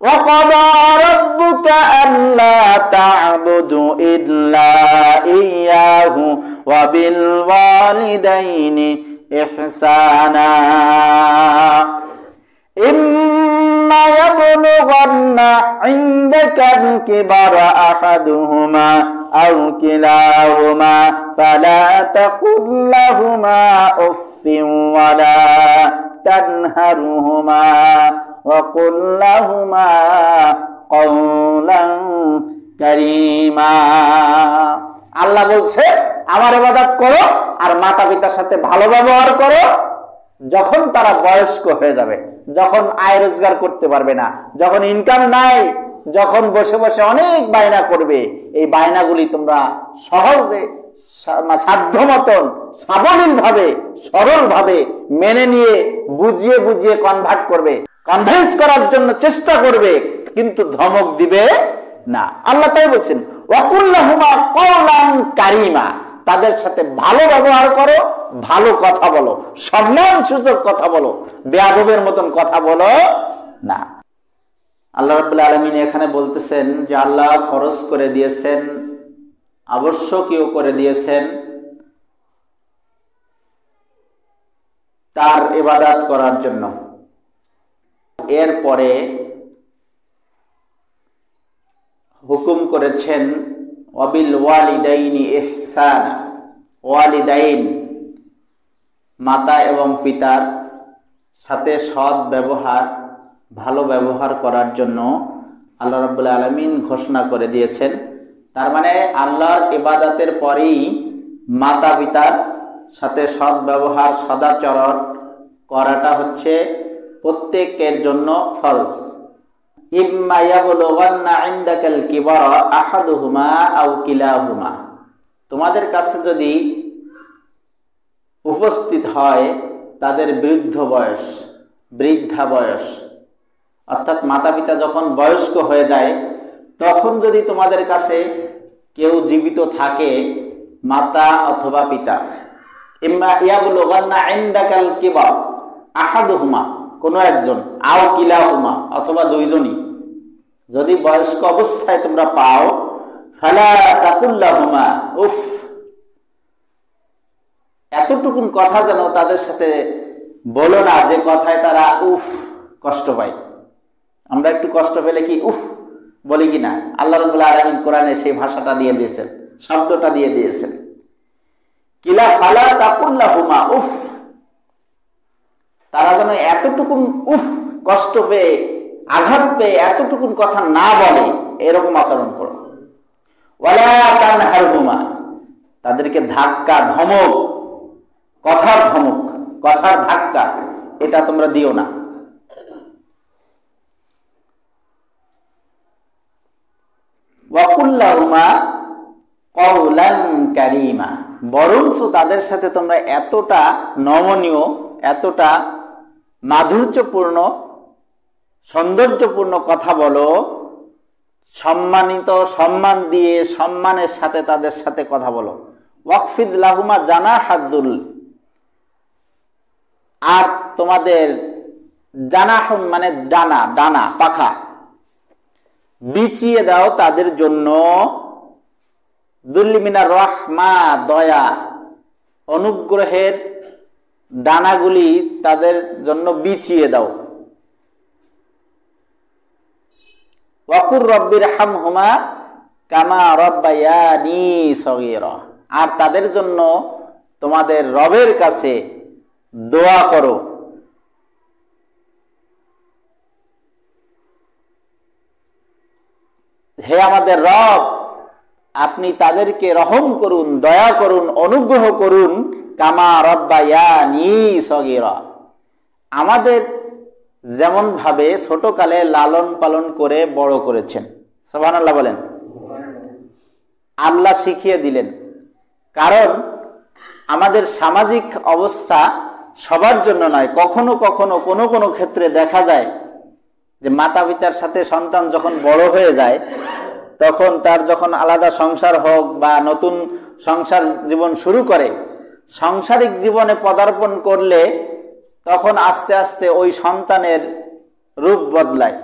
وقضى ربك ألا تعبدوا إلا إياه وبالوالدين إحسانا إما يبلغن عندك الكبر أحدهما أو كلاهما فلا تقل لهما أف ولا تنهرهما وقل لهما قولا كريما। আল্লাহ বলছে আমার ইবাদত করো আর মাতা পিতার সাথে ভালো ব্যবহার করো যখন তারা বয়স্ক হয়ে যাবে, যখন আয় রোজগার করতে পারবে না, যখন ইনকাম নাই, যখন বসে বসে অনেক বায়না করবে, এই বায়নাগুলি তোমরা সহজে সাধ্য মতন সাবলীল ভাবে সরল ভাবে মেনে নিয়ে বুঝিয়ে বুঝিয়ে কনভার্ট করবে, কনভিন্স করার জন্য চেষ্টা করবে, কিন্তু ধমক দিবে না। আল্লাহ তাই বলছেন ওয়াকুল্লাহুমা কওলান কারীমা, তাদের সাথে ভালো ব্যবহার করো, ভালো কথা বলো, সম্মানসূচক কথা বলো, বেয়াদবের মতন কথা বলো না। আল্লাহ রাব্বুল আলামিন এখানে বলতেছেন যে আল্লাহ ফরজ করে দিয়েছেন, আবশ্যকীয় করে দিয়েছেন তার ইবাদত করার জন্য। এরপরে হুকুম করেছেন ওয়াবিল ওয়ালিদাইনি ইহসানা, ওয়ালিদাইন মাতা এবং পিতার সাথে সৎ ব্যবহার, ভালো ব্যবহার করার জন্য আল্লাহ রাব্বুল আলামিন ঘোষণা করে দিয়েছেন। তার মানে আল্লাহর ইবাদতের পরেই মাতা পিতার সাথে সৎ ব্যবহার, সদাচরণ করাটা হচ্ছে প্রত্যেকের জন্য ফরজ। ইম্মা ইয়াবলুগান্না ইনদাকাল কিবারা আহাদুহুমা আও কিলাহুমা, তোমাদের কাছে যদি উপস্থিত হয় তাদের বৃদ্ধা বয়স, অর্থাৎ মাতা পিতা যখন বয়স্ক হয়ে যায়, তখন যদি তোমাদের কাছে কেউ জীবিত থাকে, মাতা অথবা পিতা, ইম্মা ইয়াবলুগান্না ইনদাকাল কিবার আহাদুহুমা, কোনো একজন, আও কিলাহুমা অথবা দুইজনই, যদি বয়স্ক অবস্থায় তোমরা পাও, ফালা তাকুল লাহুমা উফ, এতটুকুন কথা যেন তাদের সাথে বলো না যে কথায় তারা উফ কষ্ট পায়। আমরা একটু কষ্ট পেলে কি উফ বলি কিনা? আল্লাহ রাব্বুল আলামিন কোরআনে সেই ভাষাটা দিয়ে দিয়েছেন, শব্দটা দিয়ে দিয়েছেন। কিলা ফালা তাকুল লাহুমা উফ, তারা যেন এতটুকুন উফ কষ্ট পেয়ে, আঘাত পেয়ে এতটুকুন কথা না বলে, এরকম আচরণ করো। ওয়ালা তানহারহুমা, তাদেরকে ধাক্কা, ধমক, কথার ধমক, কথার ধাক্কা এটা তোমরা দিও না। ওয়াকুল্লাহুমা কওলান কারীমা, বরঞ্চ তাদের সাথে তোমরা এতটা নমনীয়, এতটা মাধুর্যপূর্ণ, সৌন্দর্যপূর্ণ কথা বলো, সম্মানিত, সম্মান দিয়ে, সম্মানের সাথে তাদের সাথে কথা বলো। ওয়াকফিদ লাহুমা জানাহাদুল, আর তোমাদের জানাহুন মানে ডানা, ডানা পাখা বিছিয়ে দাও তাদের জন্য, দুল্লিমিনার রহমা দয়া, অনুগ্রহের ডানাগুলি তাদের জন্য বিছিয়ে দাও। ওয়াকুর রব্বির হামহুমা কামা রব্বায়ানি সগীরা, আর তাদের জন্য তোমাদের রবের কাছে দোয়া করো, হে আমাদের রব, আপনি তাদেরকে রহম করুন, দয়া করুন, অনুগ্রহ করুন, কামা রব্বায়ানি সগীরা, আমাদের যেমন ভাবে ছোটকালে লালন পালন করে বড় করেছেন। সুবহানাল্লাহ বলেন। আল্লাহ শিখিয়ে দিলেন, কারণ আমাদের সামাজিক অবস্থা সবার জন্য নয়। কখনো কখনো কোনো কোনো ক্ষেত্রে দেখা যায় যে মাতা পিতার সাথে সন্তান যখন বড় হয়ে যায়, তখন তার যখন আলাদা সংসার হোক বা নতুন সংসার জীবন শুরু করে, সাংসারিক জীবনে পদার্পণ করলে তখন আস্তে আস্তে ওই সন্তানের রূপ বদলায়,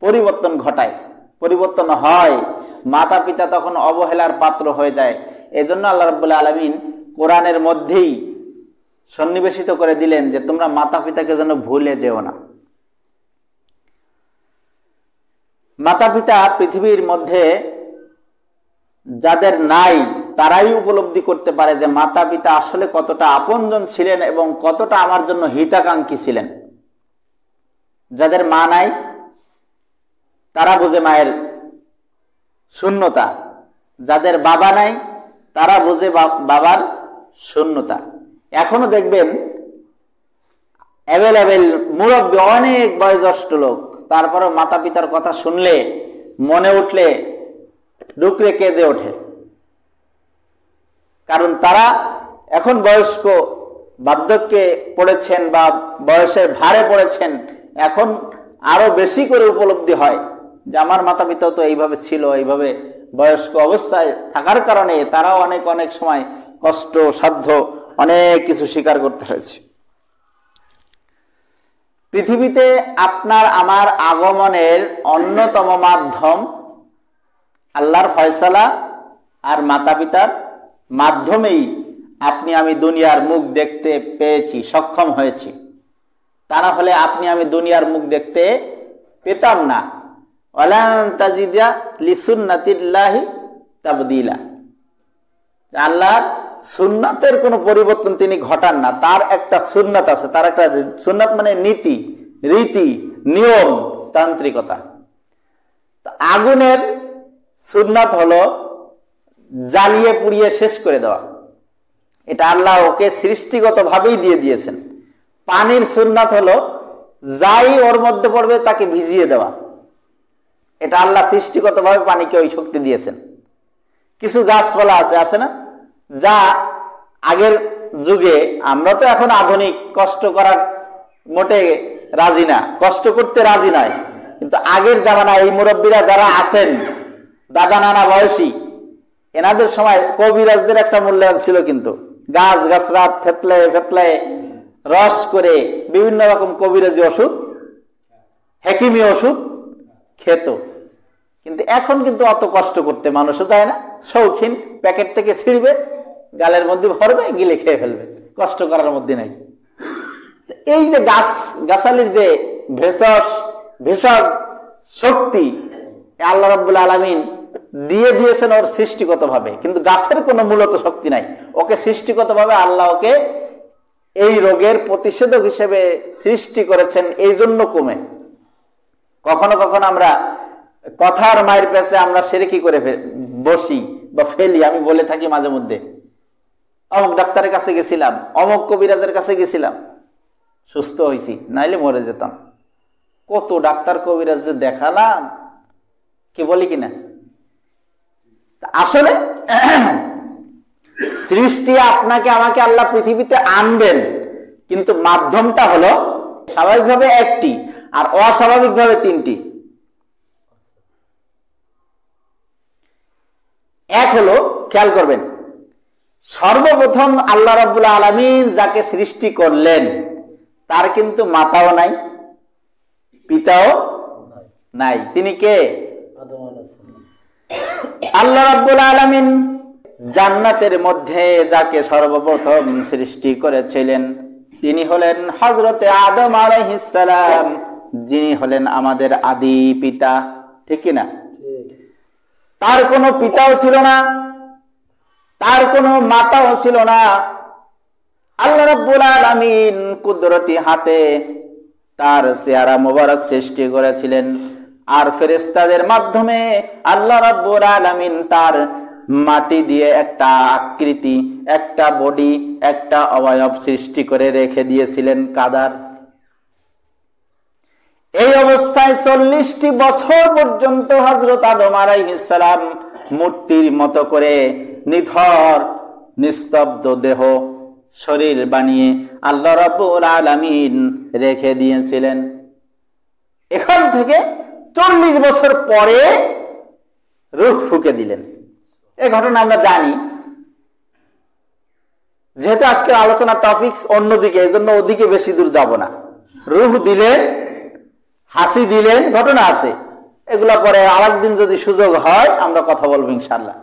পরিবর্তন ঘটায়, পরিবর্তন হয়, মাতা পিতা তখন অবহেলার পাত্র হয়ে যায়। এজন্য আল্লাহ রাব্বুল আলামিন কোরআনের মধ্যেই সন্নিবেশিত করে দিলেন যে তোমরা মাতা পিতাকে যেন ভুলে যেও না। মাতা পিতা পৃথিবীর মধ্যে যাদের নাই তারাই উপলব্ধি করতে পারে যে মাতা পিতা আসলে কতটা আপনজন ছিলেন এবং কতটা আমার জন্য হিতাকাঙ্ক্ষী ছিলেন। যাদের মা নাই তারা বুঝে মায়ের শূন্যতা, যাদের বাবা নাই তারা বুঝে বাবার শূন্যতা। এখনো দেখবেন অ্যাভেলেবেল মুরব্বী অনেক বয়োজ্যেষ্ঠ লোক, তারপরেও মাতা পিতার কথা শুনলে মনে উঠলে ডুকরে কেঁদে ওঠে, কারণ তারা এখন বয়স্ক, বার্ধক্যে পড়েছেন বা বয়সের ভারে পড়েছেন। এখন আরো বেশি করে উপলব্ধি হয় যে আমার মাতা পিতাও তো এইভাবে ছিল, এইভাবে বয়স্ক অবস্থায় থাকার কারণে তারাও অনেক অনেক সময় কষ্ট সাধ্য অনেক কিছু স্বীকার করতে হয়েছে। পৃথিবীতে আপনার আমার আগমনের অন্যতম মাধ্যম আল্লাহর ফয়সালা আর মাতা পিতার মাধ্যমেই আপনি আমি দুনিয়ার মুখ দেখতে পেয়েছি, সক্ষম হয়েছি। তা না হলে আপনি আমি দুনিয়ার মুখ দেখতে পেতাম না। ওয়ালান তাজিদা লিসুন্নাতিল্লাহি তাবদীলা, আল্লাহর সুন্নাতের কোনো পরিবর্তন তিনি ঘটান না। তার একটা সুন্নাত আছে, তার একটা সুন্নাত মানে নীতি, রীতি, নিয়ম, তান্ত্রিকতা। আগুনের সুন্নাত হলো জ্বালিয়ে পুড়িয়ে শেষ করে দেওয়া, এটা আল্লাহ ওকে সৃষ্টিগতভাবেই দিয়ে দিয়েছেন। পানির সুন্নাত হলো যাই ওর মধ্যে পড়বে তাকে ভিজিয়ে দেওয়া, এটা আল্লাহ সৃষ্টিগতভাবে পানিকে ওই শক্তি দিয়েছেন। কিছু গাছপালা আছে না, যা আগের যুগে, আমরা তো এখন আধুনিক, কষ্ট করার মোটে রাজি না, কষ্ট করতে রাজি নয়, কিন্তু আগের জামানায় এই মুরব্বীরা যারা আছেন, দাদা নানা বয়সী, এনাদের সময় কবিরাজদের একটা মূল্যায়ন ছিল। কিন্তু গাছ গাছরা থেতলে ফেতলে রস করে বিভিন্ন রকম কবিরাজি ওষুধ, হেকিমি ওষুধ খেত। কিন্তু এখন কিন্তু অত কষ্ট করতে মানুষও যায় না, শৌখিন, প্যাকেট থেকে ছিঁড়বে, গালের মধ্যে ভরবে, গিলে খেয়ে ফেলবে, কষ্ট করার মধ্যে নাই। এই যে গাছালির যে ভেষজ শক্তি আল্লাহ রাব্বুল আলামিন দিয়ে দিয়েছেন ওর সৃষ্টিগতভাবে, কিন্তু গাছের কোনো মূলত শক্তি নাই। ওকে সৃষ্টিগতভাবে আল্লাহ ওকে এই রোগের প্রতিষেধক হিসেবে সৃষ্টি করেছেন, এই জন্য কমে। কখনো কখনো আমরা কথার মায়ের পেছে আমরা শিরকি করে বসি বা ফেলি। আমি বলে থাকি মাঝে মধ্যে, অমুক ডাক্তারের কাছে গেছিলাম, অমুক কবিরাজের কাছে গেছিলাম, সুস্থ হয়েছি, নাইলে মরে যেতাম। কত ডাক্তার কবিরাজ যে দেখালাম, কি বলি কিনা। আসলে সৃষ্টি আপনাকে আমাকে আল্লাহ পৃথিবীতে আনবেন, কিন্তু মাধ্যমটা হলো স্বাভাবিকভাবে একটি আর অস্বাভাবিকভাবে তিনটি। এক হলো, খেয়াল করবেন, সর্বপ্রথম আল্লাহ রাব্বুল আলামিন যাকে সৃষ্টি করলেন তার কিন্তু মাতাও নাই, পিতাও নাই। তিনি কে? আল্লাহ রাব্বুল আলামিন জান্নাতের মধ্যে যাকে সর্বপ্রথম সৃষ্টি করেছিলেন তিনি হলেন হযরতে আদম আলাইহিস সালাম, যিনি হলেন আমাদের আদি পিতা। ঠিক কি না? তার কোনো পিতাও ছিল না, তার কোনো মাতাও ছিল না। আল্লাহ রাব্বুল আলামিন কুদরতি হাতে তার চেহারা মোবারক সৃষ্টি করেছিলেন, আর ফেরেশতাদের মাধ্যমে আল্লাহ রাব্বুল আলামিন তার মাটি দিয়ে একটা আকৃতি, একটা বডি, একটা অবয়ব সৃষ্টি করে রেখে দিয়েছিলেন কাদার। এই অবস্থায় 40টি বছর পর্যন্ত হযরত আদম আলাইহিস সালাম মূর্তির মতো করে নিথর নিস্তব্ধ দেহ শরীর বানিয়ে আল্লাহ রাব্বুল আলামিন রেখে দিয়েছিলেন। এখান থেকে 40 বছর পরে রূহ ফুঁকে দিলেন। এই ঘটনা আমরা জানি, যেহেতু আজকের আলোচনার টপিকস অন্যদিকে, এই জন্য ওদিকে বেশি দূর যাব না। রূহ দিলেন, হাসি দিলেন, ঘটনা আছে, এগুলা পরে আরেকদিন যদি সুযোগ হয় আমরা কথা বলবো ইনশাআল্লাহ।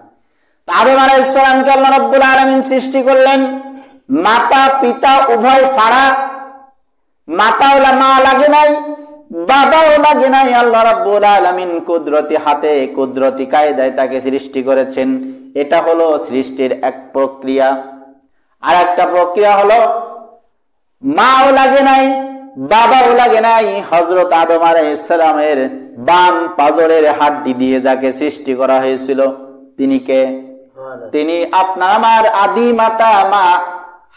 আদম আলাইহিস সালামকে আল্লাহ রাব্বুল আলামিন সৃষ্টি করলেন মাতা পিতা উভয় ছাড়া। মাতাও মা লাগে নাই, বাবাও লাগে নাই। আল্লাহ রাব্বুল আলামিন কুদরতি হাতে কুদরতি কায়দায় তাকে সৃষ্টি করেছেন। এটা হলো সৃষ্টির এক প্রক্রিয়া। আর একটা প্রক্রিয়া হলো মাও লাগে নাই, বাবাও লাগে নাই। হযরত আদম আলাইহিস সালামের বাম পাজরের হাড্ডি দিয়ে যাকে সৃষ্টি করা হয়েছিল তিনি কে? তিনি আপনার আমার আদি মাতা মা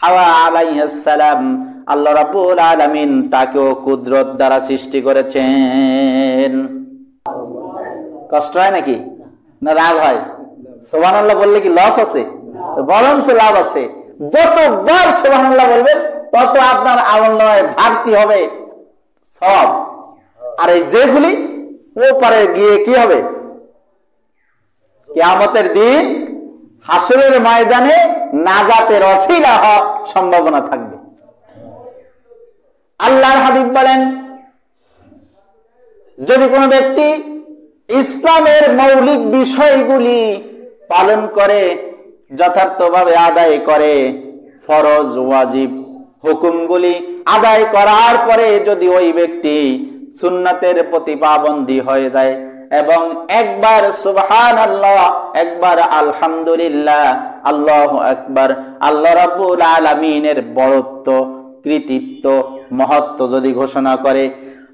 হাওয়া আলাইহিস সালাম। আল্লাহ রাব্বুল আলামিন তাকেও কুদরত দ্বারা সৃষ্টি করেছেন। কষ্ট হয় নাকি? না রাগ হয়? সুবহানাল্লাহ বললে কি লস আছে? বরঞ্চ লাভ আছে। যতবার সুবহানাল্লাহ বলবেন তত আপনার আমলনামায় ভাগতি হবে সব। আর এই যেগুলি ওপারে গিয়ে কি হবে? কিয়ামতের দিন হাসরের ময়দানে নাজাতের ওসিলা হওয়ার সম্ভাবনা থাকবে। আল্লাহর হাবিব বলেন, যদি কোনো ব্যক্তি ইসলামের মৌলিক বিষয়গুলি পালন করে, যথার্থভাবে আদায় করে, ফরজ ওয়াজিব হুকুমগুলি আদায় করার পরে যদি ওই ব্যক্তি সুন্নাতের প্রতি পাবন্দী হয়ে যায় এবং একবার সুবহানাল্লাহ, একবার আলহামদুলিল্লাহ, আল্লাহু আকবার, আল্লাহ রাব্বুল আলামিনের বড়ত্ব, কৃতিত্ব, মহত্ব যদি ঘোষণা করে,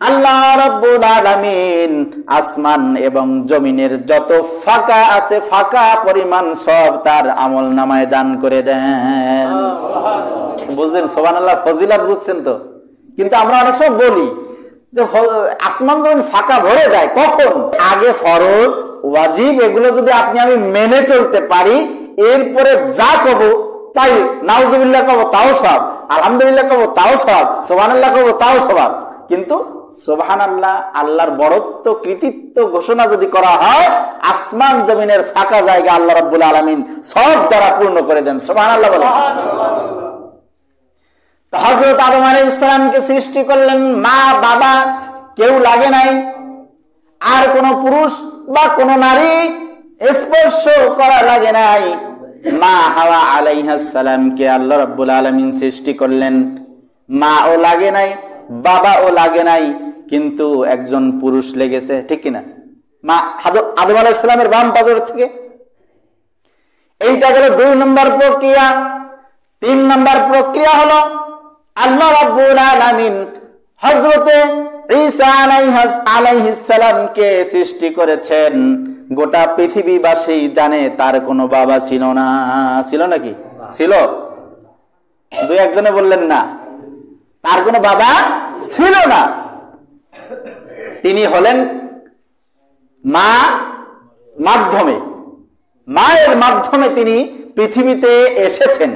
আল্লাহ রাব্বুল আলামিন আসমান এবং জমিনের যত ফাঁকা আছে ফাঁকা পরিমাণ সব তার আমলনামায় দান করে দেন। বুঝলেন? সুবহানাল্লাহ ফজিলত বুঝছেন তো? কিন্তু আমরা অনেক সময় বলি যে আসমান জমিন ফাঁকা ভরে যায় কখন? আগে ফরজ ওয়াজিব এগুলো যদি আপনি আমি মেনে চলতে পারি, এরপরে যা কব তাই, নাউজুবিল্লাহ কব তাও সব, আলহামদুলিল্লাহ কব তাও সব, সুবহানাল্লাহ কব তাও সব। কিন্তু সুবহানাল্লাহ আল্লাহর বড়ত্ব কৃতিত্ব ঘোষণা যদি করা হয়, আসমান জমিনের ফাঁকা জায়গা আল্লাহ রাব্বুল আলামিন সব দ্বারা পূর্ণ করে দেন। সুবহানাল্লাহ বলেন। হযরত আদম আলাইহিস সালামকে সৃষ্টি করলেন মা বাবা কেউ লাগে নাই, আর কোন পুরুষ বা কোন নারী স্পর্শ করা লাগে নাই। মা হাওয়া আলাইহিস সালামকে আল্লাহ রাব্বুল আলামিন সৃষ্টি করলেন, মাও লাগে নাই, বাবাও লাগে নাই, কিন্তু একজন পুরুষ লেগেছে, ঠিক কিনা? মা আদম আলাইহিস সালামের বাম পাজর থেকে। এইটা গেল 2 নম্বর প্রক্রিয়া। 3 নম্বর প্রক্রিয়া হলো আল্লাহ রাব্বুল আলামিন হযরতে ঈসা আলাইহিস সালামকে সৃষ্টি করেছেন। গোটা পৃথিবীবাসী জানে তার কোনো বাবা ছিল না। ছিল নাকি? ছিল? 2-1 জনে বললেন না, তার কোনো বাবা ছিল না। তিনি হলেন মা মাধ্যমে, মায়ের মাধ্যমে তিনি পৃথিবীতে এসেছেন।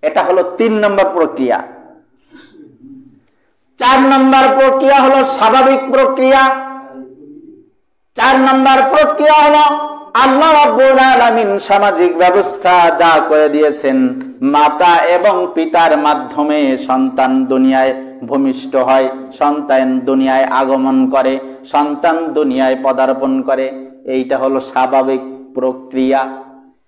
এটা হলো 3 নম্বর প্রক্রিয়া। 4 নম্বর প্রক্রিয়া হলো স্বাভাবিক প্রক্রিয়া। 4 নম্বর প্রক্রিয়া হলো আল্লাহ রাব্বুল আলামিন সামাজিক ব্যবস্থা যা করে দিয়েছেন, মাতা এবং পিতার মাধ্যমে সন্তান দুনিয়ায় ভূমিষ্ঠ হয়, সন্তান দুনিয়ায় আগমন করে, সন্তান দুনিয়ায় পদার্পণ করে। এইটা হলো স্বাভাবিক প্রক্রিয়া।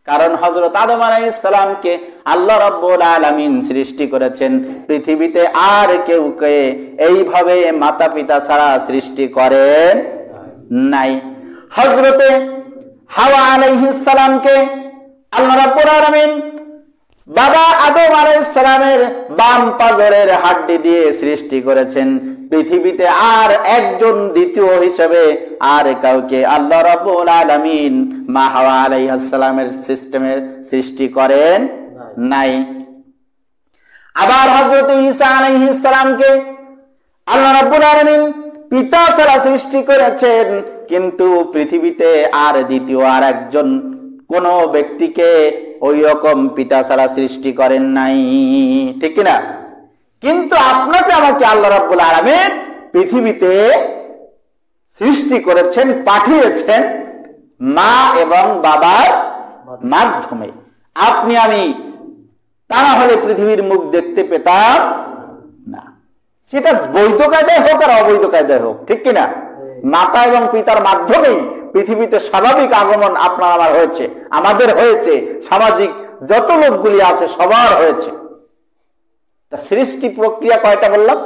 কারণ হযরত আদম আলাইহিস সালামকে আল্লাহ রাব্বুল আলামিন সৃষ্টি করেছেন, পৃথিবীতে আর কেউ কে এইভাবে মাতা পিতা ছাড়া সৃষ্টি করেন নাই। হযরতে হাওয়া আলাইহিস সালামকে আল্লাহ রাব্বুল আলামিন বাবা আদম আলাইহিস সালামের বাম পাজরের হাড্ডি দিয়ে সৃষ্টি করেছেন। পৃথিবীতে আর একজন দ্বিতীয় হিসেবে আর কাউকে আল্লাহ রাব্বুল আলামিন মা হাওয়া আলাইহিস সালামের সিস্টেমে সৃষ্টি করেন নাই। আবার হযরত ঈসা আলাইহিস সালামকে আল্লাহ রাব্বুল আলামিন পিতা ছাড়া সৃষ্টি করেছেন, কিন্তু পৃথিবীতে আর দ্বিতীয় আর একজন কোন ব্যক্তিকে ওই রকম পিতা ছাড়া সৃষ্টি করেন নাই, ঠিক কিনা? কিন্তু আপনাকে আমাকে আল্লাহ রাব্বুল আলামিন পৃথিবীতে সৃষ্টি করেছেন, পাঠিয়েছেন মা এবং বাবার মাধ্যমে। আপনি আমি তা না হলে পৃথিবীর মুখ দেখতে পেতাম না, সেটা বৈধ কায়দায় হোক আর অবৈধ কায়দায় হোক, ঠিক কিনা? মাতা এবং পিতার মাধ্যমেই পৃথিবীতে স্বাভাবিক আগমন আপনার আমার হয়েছে, আমাদের হয়েছে, সামাজিক যত লোকগুলি আছে সবার হয়েছে। তা সৃষ্টি প্রক্রিয়া কয়টা বললাম?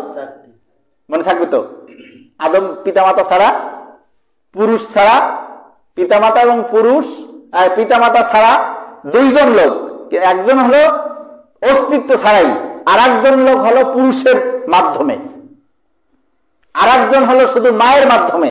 মনে থাকবে তো? আদম পিতামাতা ছাড়া, পুরুষ ছাড়া, পিতামাতা এবং পুরুষ, পিতামাতা ছাড়া দুইজন লোক, একজন হলো অস্তিত্ব ছাড়াই, আর একজন লোক হলো পুরুষের মাধ্যমে, আর একজন হলো শুধু মায়ের মাধ্যমে।